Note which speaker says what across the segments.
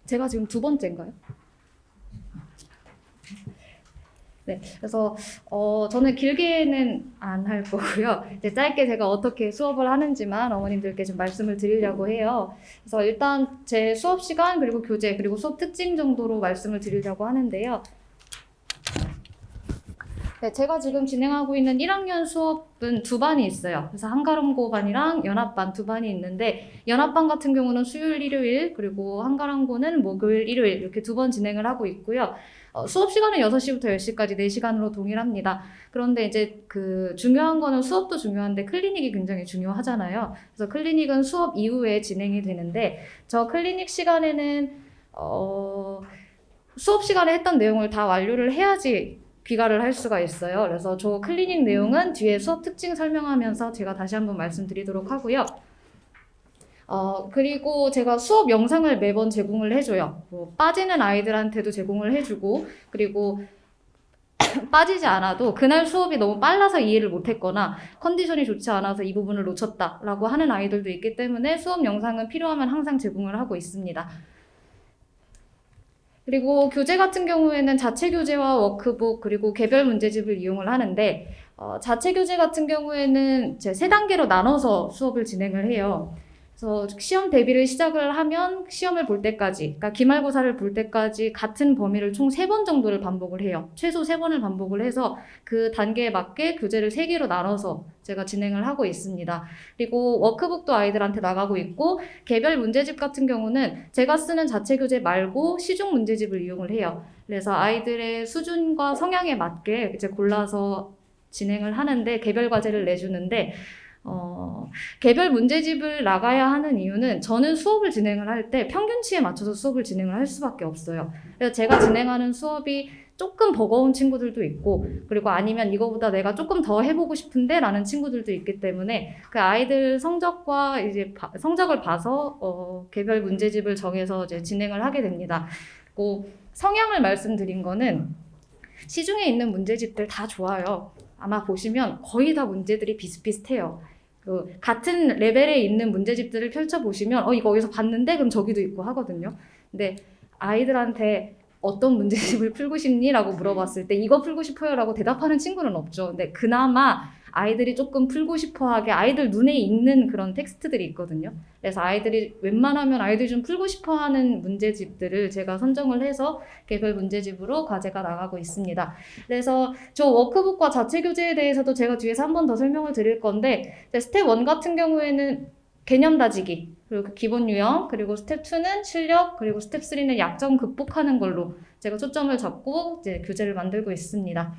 Speaker 1: 제가 지금 두 번째인가요? 네, 그래서 저는 길게는 안 할 거고요. 이제 짧게 제가 어떻게 수업을 하는지만 어머님들께 좀 말씀을 드리려고 해요. 그래서 일단 제 수업 시간 그리고 교재 그리고 수업 특징 정도로 말씀을 드리려고 하는데요. 네, 제가 지금 진행하고 있는 1학년 수업은 두 반이 있어요. 그래서 한가람고 반이랑 연합반 두 반이 있는데 연합반 같은 경우는 수요일, 일요일 그리고 한가람고는 목요일, 일요일 이렇게 두 번 진행을 하고 있고요. 수업 시간은 6시부터 10시까지 4시간으로 동일합니다. 그런데 이제 그 중요한 거는 수업도 중요한데 클리닉이 굉장히 중요하잖아요. 그래서 클리닉은 수업 이후에 진행이 되는데 저 클리닉 시간에는 수업 시간에 했던 내용을 다 완료를 해야지 귀가를 할 수가 있어요. 그래서 저 클리닉 내용은 뒤에 수업 특징 설명하면서 제가 다시 한번 말씀드리도록 하고요. 그리고 제가 수업 영상을 매번 제공을 해줘요. 뭐 빠지는 아이들한테도 제공을 해주고, 그리고 빠지지 않아도 그날 수업이 너무 빨라서 이해를 못했거나 컨디션이 좋지 않아서 이 부분을 놓쳤다라고 하는 아이들도 있기 때문에 수업 영상은 필요하면 항상 제공을 하고 있습니다. 그리고 교재 같은 경우에는 자체 교재와 워크북 그리고 개별 문제집을 이용을 하는데 자체 교재 같은 경우에는 제 3단계로 나눠서 수업을 진행을 해요. 그래서 시험 대비를 시작을 하면 시험을 볼 때까지, 그러니까 기말고사를 볼 때까지 같은 범위를 총 3번 정도를 반복을 해요. 최소 3번을 반복을 해서 그 단계에 맞게 교재를 3개로 나눠서 제가 진행을 하고 있습니다. 그리고 워크북도 아이들한테 나가고 있고 개별 문제집 같은 경우는 제가 쓰는 자체 교재 말고 시중 문제집을 이용을 해요. 그래서 아이들의 수준과 성향에 맞게 이제 골라서 진행을 하는데 개별 과제를 내주는데 개별 문제집을 나가야 하는 이유는 저는 수업을 진행을 할 때 평균치에 맞춰서 수업을 진행을 할 수밖에 없어요. 그래서 제가 진행하는 수업이 조금 버거운 친구들도 있고 그리고 아니면 이거보다 내가 조금 더 해보고 싶은데 라는 친구들도 있기 때문에 그 아이들 성적과 이제 성적을 봐서 개별 문제집을 정해서 이제 진행을 하게 됩니다. 그리고 성향을 말씀드린 거는 시중에 있는 문제집들 다 좋아요. 아마 보시면 거의 다 문제들이 비슷비슷해요. 같은 레벨에 있는 문제집들을 펼쳐보시면 이거 어디서 봤는데? 그럼 저기도 있고 하거든요. 근데 아이들한테 어떤 문제집을 풀고 싶니? 라고 물어봤을 때 이거 풀고 싶어요 라고 대답하는 친구는 없죠. 근데 그나마 아이들이 조금 풀고 싶어하게 아이들 눈에 익는 그런 텍스트들이 있거든요. 그래서 아이들이 웬만하면 아이들이 좀 풀고 싶어하는 문제집들을 제가 선정을 해서 개별 문제집으로 과제가 나가고 있습니다. 그래서 저 워크북과 자체 교재에 대해서도 제가 뒤에서 한 번 더 설명을 드릴 건데 스텝 1 같은 경우에는 개념 다지기 그리고 기본 유형 그리고 스텝 2는 실력 그리고 스텝 3는 약점 극복하는 걸로 제가 초점을 잡고 이제 교재를 만들고 있습니다.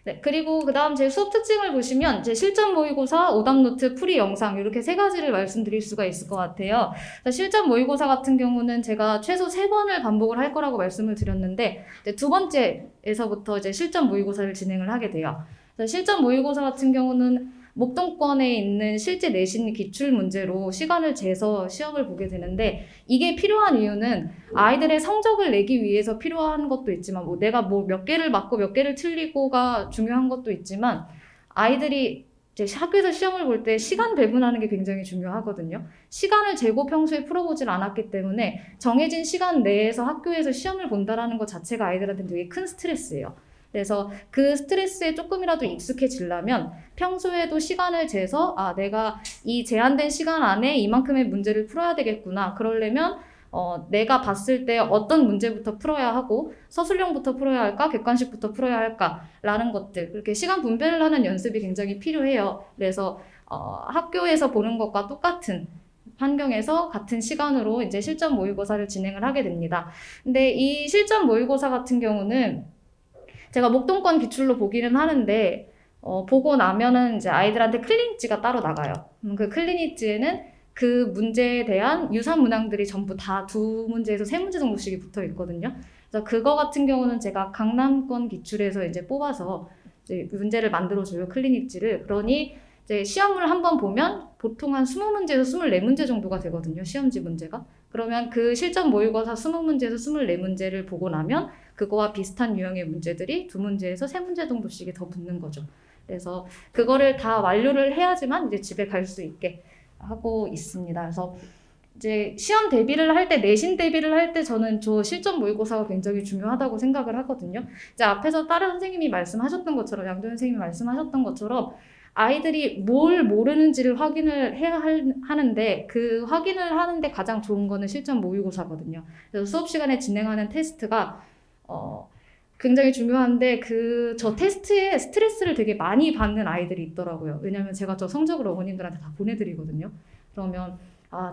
Speaker 1: 네, 그리고 그 다음 제 수업 특징을 보시면 제 실전 모의고사, 오답노트, 풀이 영상 이렇게 3가지를 말씀드릴 수가 있을 것 같아요. 실전 모의고사 같은 경우는 제가 최소 3번을 반복을 할 거라고 말씀을 드렸는데 이제 두 번째에서부터 이제 실전 모의고사를 진행을 하게 돼요. 실전 모의고사 같은 경우는 목동권에 있는 실제 내신 기출 문제로 시간을 재서 시험을 보게 되는데 이게 필요한 이유는 아이들의 성적을 내기 위해서 필요한 것도 있지만 내가 몇 개를 맞고 몇 개를 틀리고가 중요한 것도 있지만 아이들이 이제 학교에서 시험을 볼 때 시간 배분하는 게 굉장히 중요하거든요. 시간을 재고 평소에 풀어보질 않았기 때문에 정해진 시간 내에서 학교에서 시험을 본다라는 것 자체가 아이들한테 되게 큰 스트레스예요. 그래서 그 스트레스에 조금이라도 익숙해지려면 평소에도 시간을 재서 내가 이 제한된 시간 안에 이만큼의 문제를 풀어야 되겠구나. 그러려면 내가 봤을 때 어떤 문제부터 풀어야 하고 서술형부터 풀어야 할까 객관식부터 풀어야 할까라는 것들 그렇게 시간 분배를 하는 연습이 굉장히 필요해요. 그래서 학교에서 보는 것과 똑같은 환경에서 같은 시간으로 이제 실전 모의고사를 진행을 하게 됩니다. 근데 이 실전 모의고사 같은 경우는 제가 목동권 기출로 보기는 하는데 보고 나면은 이제 아이들한테 클리닉지가 따로 나가요. 그 클리닉지에는 그 문제에 대한 유사 문항들이 전부 다 2문제에서 3문제 정도씩이 붙어 있거든요. 그래서 그거 같은 경우는 제가 강남권 기출에서 이제 뽑아서 이제 문제를 만들어줘요. 클리닉지를. 그러니 이제 시험을 한번 보면 보통 한 20문제에서 24문제 정도가 되거든요. 시험지 문제가. 그러면 그 실전 모의고사 20문제에서 24문제를 보고 나면 그거와 비슷한 유형의 문제들이 2문제에서 3문제 정도씩이 더 붙는 거죠. 그래서 그거를 다 완료를 해야지만 이제 집에 갈 수 있게 하고 있습니다. 그래서 이제 시험 대비를 할 때, 내신 대비를 할 때 저는 저 실전 모의고사가 굉장히 중요하다고 생각을 하거든요. 이제 앞에서 다른 선생님이 말씀하셨던 것처럼, 양도현 선생님이 말씀하셨던 것처럼 아이들이 뭘 모르는지를 확인을 해야 하는데 그 확인을 하는데 가장 좋은 거는 실전 모의고사거든요. 그래서 수업 시간에 진행하는 테스트가 굉장히 중요한데 저 테스트에 스트레스를 되게 많이 받는 아이들이 있더라고요. 왜냐면 제가 저 성적을 어머님들한테 다 보내드리거든요. 그러면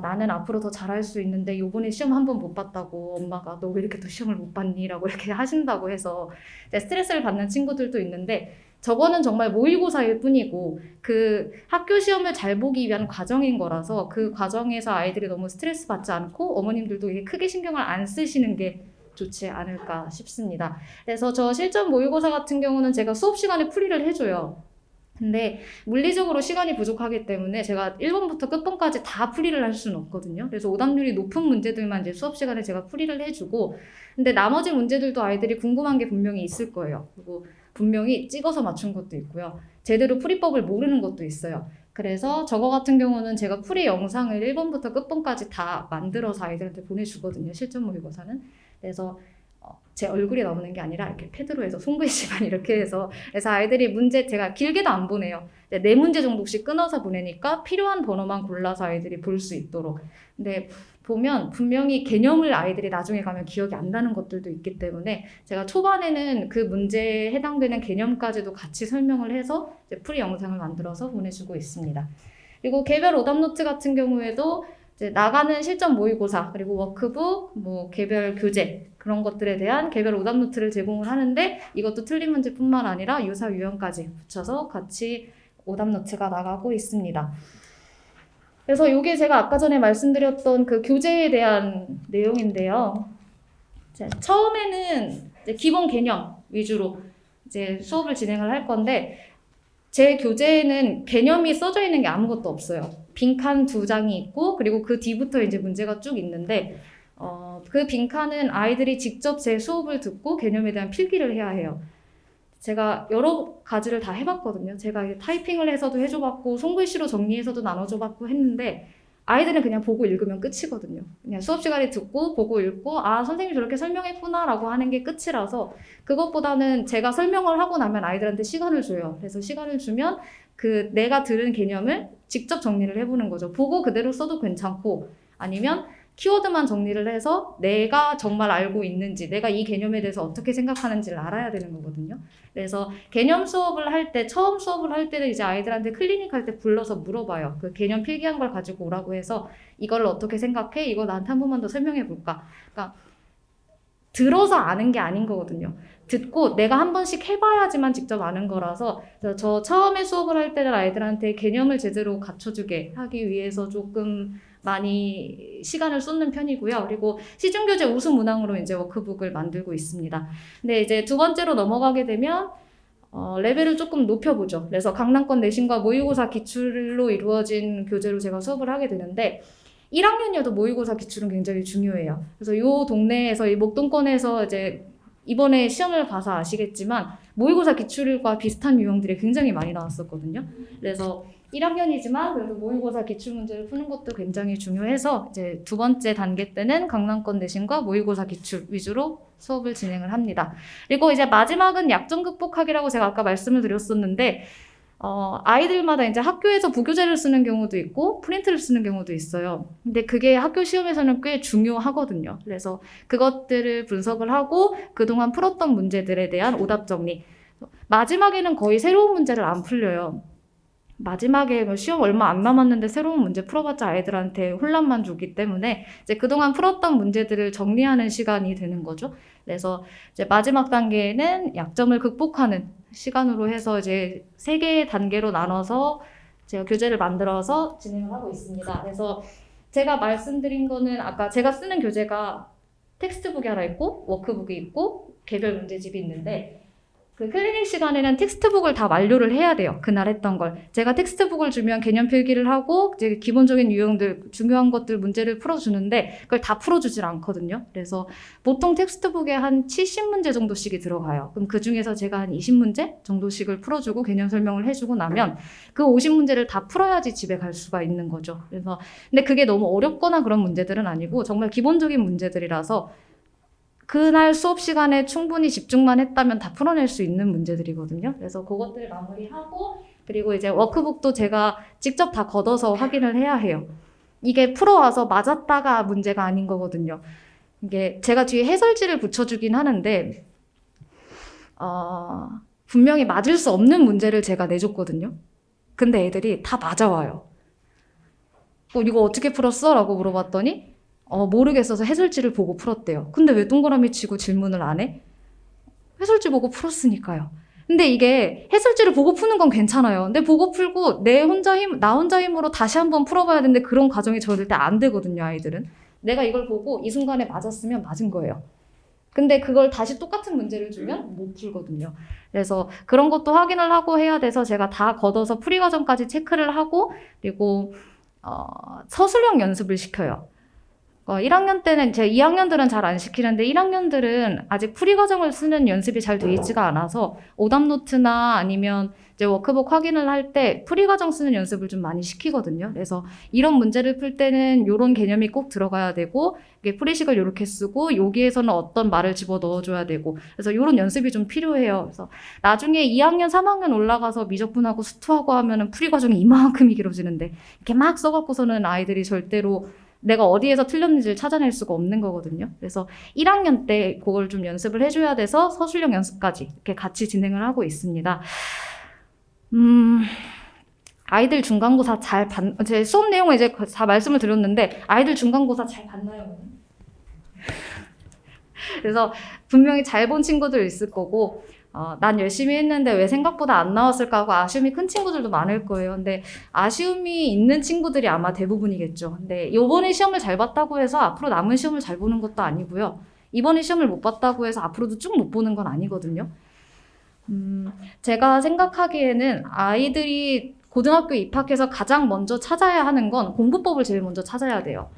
Speaker 1: 나는 앞으로 더 잘할 수 있는데 요번에 시험 한 번 못 봤다고 엄마가 너 왜 이렇게 또 시험을 못 봤니? 라고 이렇게 하신다고 해서 스트레스를 받는 친구들도 있는데 저거는 정말 모의고사일 뿐이고 그 학교 시험을 잘 보기 위한 과정인 거라서 그 과정에서 아이들이 너무 스트레스 받지 않고 어머님들도 이게 크게 신경을 안 쓰시는 게 좋지 않을까 싶습니다. 그래서 저 실전 모의고사 같은 경우는 제가 수업 시간에 풀이를 해줘요. 근데 물리적으로 시간이 부족하기 때문에 제가 1번부터 끝번까지 다 풀이를 할 수는 없거든요. 그래서 오답률이 높은 문제들만 이제 수업 시간에 제가 풀이를 해주고, 근데 나머지 문제들도 아이들이 궁금한 게 분명히 있을 거예요. 그리고 분명히 찍어서 맞춘 것도 있고요. 제대로 풀이법을 모르는 것도 있어요. 그래서 저거 같은 경우는 제가 풀이 영상을 1번부터 끝번까지 다 만들어서 아이들한테 보내주거든요. 실전 모의고사는. 그래서 제 얼굴이 나오는 게 아니라 이렇게 패드로 해서 손글씨만 이렇게 해서 그래서 아이들이 문제 제가 길게도 안 보내요. 4문제 정도씩 끊어서 보내니까 필요한 번호만 골라서 아이들이 볼 수 있도록. 근데 보면 분명히 개념을 아이들이 나중에 가면 기억이 안 나는 것들도 있기 때문에 제가 초반에는 그 문제에 해당되는 개념까지도 같이 설명을 해서 이제 풀이 영상을 만들어서 보내주고 있습니다. 그리고 개별 오답노트 같은 경우에도 이제 나가는 실전 모의고사 그리고 워크북, 개별 교재 그런 것들에 대한 개별 오답노트를 제공을 하는데 이것도 틀린 문제뿐만 아니라 유사 유형까지 붙여서 같이 오답노트가 나가고 있습니다. 그래서 이게 제가 아까 전에 말씀드렸던 그 교재에 대한 내용인데요. 처음에는 이제 기본 개념 위주로 이제 수업을 진행을 할 건데 제 교재에는 개념이 써져 있는 게 아무것도 없어요. 빈칸 2장이 있고 그리고 그 뒤부터 이제 문제가 쭉 있는데 그 빈칸은 아이들이 직접 제 수업을 듣고 개념에 대한 필기를 해야 해요. 제가 여러 가지를 다 해봤거든요. 제가 타이핑을 해서도 해줘봤고 손글씨로 정리해서도 나눠줘봤고 했는데 아이들은 그냥 보고 읽으면 끝이거든요. 그냥 수업 시간에 듣고 보고 읽고 선생님이 저렇게 설명했구나 라고 하는 게 끝이라서 그것보다는 제가 설명을 하고 나면 아이들한테 시간을 줘요. 그래서 시간을 주면 그 내가 들은 개념을 직접 정리를 해보는 거죠. 보고 그대로 써도 괜찮고 아니면 키워드만 정리를 해서 내가 정말 알고 있는지 내가 이 개념에 대해서 어떻게 생각하는지를 알아야 되는 거거든요. 그래서 개념 수업을 할 때 처음 수업을 할 때는 이제 아이들한테 클리닉 할 때 불러서 물어봐요. 그 개념 필기한 걸 가지고 오라고 해서 이걸 어떻게 생각해? 이거 나한테 한 번만 더 설명해 볼까? 그러니까 들어서 아는 게 아닌 거거든요. 듣고 내가 한 번씩 해봐야지만 직접 아는 거라서 저 처음에 수업을 할 때는 아이들한테 개념을 제대로 갖춰주게 하기 위해서 조금 많이 시간을 쏟는 편이고요. 그리고 시중교재 우수 문항으로 이제 워크북을 만들고 있습니다. 근데 이제 두 번째로 넘어가게 되면 레벨을 조금 높여보죠. 그래서 강남권 내신과 모의고사 기출로 이루어진 교재로 제가 수업을 하게 되는데 1학년이어도 모의고사 기출은 굉장히 중요해요. 그래서 이 동네에서 이 목동권에서 이제 이번에 시험을 봐서 아시겠지만 모의고사 기출과 비슷한 유형들이 굉장히 많이 나왔었거든요. 그래서 1학년이지만 그래도 모의고사 기출 문제를 푸는 것도 굉장히 중요해서 이제 두 번째 단계 때는 강남권 내신과 모의고사 기출 위주로 수업을 진행을 합니다. 그리고 이제 마지막은 약점 극복하기라고 제가 아까 말씀을 드렸었는데 아이들마다 이제 학교에서 부교재를 쓰는 경우도 있고 프린트를 쓰는 경우도 있어요. 근데 그게 학교 시험에서는 꽤 중요하거든요. 그래서 그것들을 분석을 하고 그동안 풀었던 문제들에 대한 오답 정리. 마지막에는 거의 새로운 문제를 안 풀려요. 마지막에 시험 얼마 안 남았는데 새로운 문제 풀어봤자 아이들한테 혼란만 주기 때문에 이제 그동안 풀었던 문제들을 정리하는 시간이 되는 거죠. 그래서 이제 마지막 단계에는 약점을 극복하는 시간으로 해서 이제 3개의 단계로 나눠서 제가 교재를 만들어서 진행을 하고 있습니다. 그래서 제가 말씀드린 거는 아까 제가 쓰는 교재가 텍스트북이 하나 있고 워크북이 있고 개별 문제집이 있는데 그 클리닉 시간에는 텍스트북을 다 완료를 해야 돼요. 그날 했던 걸. 제가 텍스트북을 주면 개념 필기를 하고 이제 기본적인 유형들, 중요한 것들 문제를 풀어주는데 그걸 다 풀어주질 않거든요. 그래서 보통 텍스트북에 한 70문제 정도씩이 들어가요. 그럼 그 중에서 제가 한 20문제 정도씩을 풀어주고 개념 설명을 해주고 나면 그 50문제를 다 풀어야지 집에 갈 수가 있는 거죠. 그래서 근데 그게 너무 어렵거나 그런 문제들은 아니고 정말 기본적인 문제들이라서 그날 수업 시간에 충분히 집중만 했다면 다 풀어낼 수 있는 문제들이거든요. 그래서 그것들 마무리하고 그리고 이제 워크북도 제가 직접 다 걷어서 확인을 해야 해요. 이게 풀어와서 맞았다가 문제가 아닌 거거든요. 이게 제가 뒤에 해설지를 붙여주긴 하는데 분명히 맞을 수 없는 문제를 제가 내줬거든요. 근데 애들이 다 맞아와요. 이거 어떻게 풀었어? 라고 물어봤더니 모르겠어서 해설지를 보고 풀었대요. 근데 왜 동그라미 치고 질문을 안 해? 해설지 보고 풀었으니까요. 근데 이게 해설지를 보고 푸는 건 괜찮아요. 근데 보고 풀고 나 혼자 힘으로 다시 한번 풀어봐야 되는데 그런 과정이 저들 때 안 되거든요, 아이들은. 내가 이걸 보고 이 순간에 맞았으면 맞은 거예요. 근데 그걸 다시 똑같은 문제를 주면 못 풀거든요. 그래서 그런 것도 확인을 하고 해야 돼서 제가 다 걷어서 풀이 과정까지 체크를 하고 그리고 서술형 연습을 시켜요. 1학년 때는 제 2학년들은 잘 안 시키는데 1학년들은 아직 풀이 과정을 쓰는 연습이 잘 돼 있지가 않아서 오답 노트나 아니면 이제 워크북 확인을 할 때 풀이 과정 쓰는 연습을 좀 많이 시키거든요. 그래서 이런 문제를 풀 때는 이런 개념이 꼭 들어가야 되고 이게 풀이식을 이렇게 쓰고 여기에서는 어떤 말을 집어 넣어줘야 되고 그래서 이런 연습이 좀 필요해요. 그래서 나중에 2학년, 3학년 올라가서 미적분하고 수투하고 하면은 풀이 과정이 이만큼이 길어지는데 이렇게 막 써갖고서는 아이들이 절대로 내가 어디에서 틀렸는지를 찾아낼 수가 없는 거거든요. 그래서 1학년 때 그걸 좀 연습을 해줘야 돼서 서술형 연습까지 이렇게 같이 진행을 하고 있습니다. 아이들 중간고사 제 수업 내용은 이제 다 말씀을 드렸는데 아이들 중간고사 잘 봤나요? 그래서 분명히 잘 본 친구들 있을 거고 난 열심히 했는데 왜 생각보다 안 나왔을까 하고 아쉬움이 큰 친구들도 많을 거예요. 근데 아쉬움이 있는 친구들이 아마 대부분이겠죠. 근데 이번에 시험을 잘 봤다고 해서 앞으로 남은 시험을 잘 보는 것도 아니고요. 이번에 시험을 못 봤다고 해서 앞으로도 쭉 못 보는 건 아니거든요. 제가 생각하기에는 아이들이 고등학교 입학해서 가장 먼저 찾아야 하는 건 공부법을 제일 먼저 찾아야 돼요.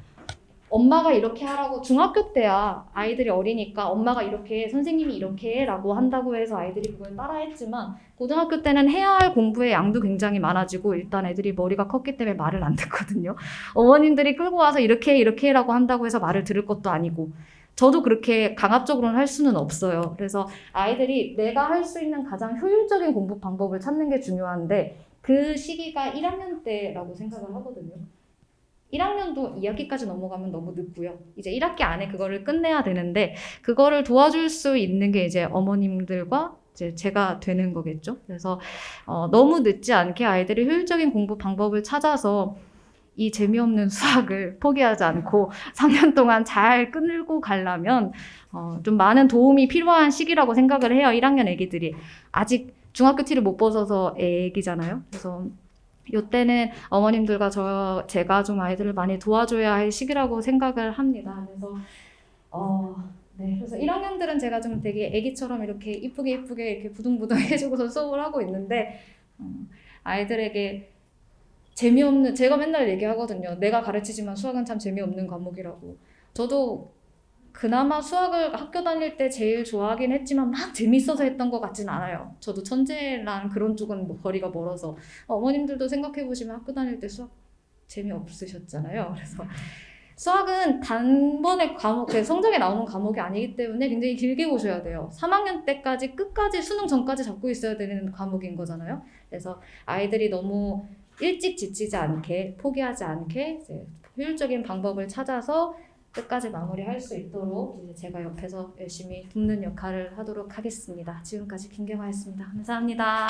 Speaker 1: 엄마가 이렇게 하라고 중학교 때야 아이들이 어리니까 엄마가 이렇게 해, 선생님이 이렇게 해라고 한다고 해서 아이들이 그걸 따라했지만 고등학교 때는 해야 할 공부의 양도 굉장히 많아지고 일단 애들이 머리가 컸기 때문에 말을 안 듣거든요. 어머님들이 끌고 와서 이렇게 해, 이렇게 해라고 한다고 해서 말을 들을 것도 아니고 저도 그렇게 강압적으로는 할 수는 없어요. 그래서 아이들이 내가 할 수 있는 가장 효율적인 공부 방법을 찾는 게 중요한데 그 시기가 1학년 때라고 생각을 하거든요. 1학년도 2학기까지 넘어가면 너무 늦고요. 이제 1학기 안에 그거를 끝내야 되는데 그거를 도와줄 수 있는 게 이제 어머님들과 이제 제가 되는 거겠죠. 그래서 너무 늦지 않게 아이들이 효율적인 공부 방법을 찾아서 이 재미없는 수학을 포기하지 않고 3년 동안 잘 끌고 가려면 좀 많은 도움이 필요한 시기라고 생각을 해요. 1학년 애기들이 아직 중학교 티를 못 벗어서 애기잖아요. 그래서 이때는 어머님들과 제가 좀 아이들을 많이 도와줘야 할 시기라고 생각을 합니다. 그래서 네, 그래서 1학년들은 제가 좀 되게 애기처럼 이렇게 이쁘게 이렇게 부둥부둥 해주고서 수업을 하고 있는데 아이들에게 재미없는, 제가 맨날 얘기하거든요. 내가 가르치지만 수학은 참 재미없는 과목이라고. 저도 그나마 수학을 학교 다닐 때 제일 좋아하긴 했지만 막 재밌어서 했던 것 같진 않아요. 저도 천재랑 그런 쪽은 뭐 거리가 멀어서. 어머님들도 생각해보시면 학교 다닐 때 수학 재미없으셨잖아요. 그래서 수학은 단번에 성적에 나오는 과목이 아니기 때문에 굉장히 길게 보셔야 돼요. 3학년 때까지 끝까지 수능 전까지 잡고 있어야 되는 과목인 거잖아요. 그래서 아이들이 너무 일찍 지치지 않게, 포기하지 않게 이제 효율적인 방법을 찾아서 끝까지 마무리할 수 있도록 이제 제가 옆에서 열심히 돕는 역할을 하도록 하겠습니다. 지금까지 김경화였습니다. 감사합니다.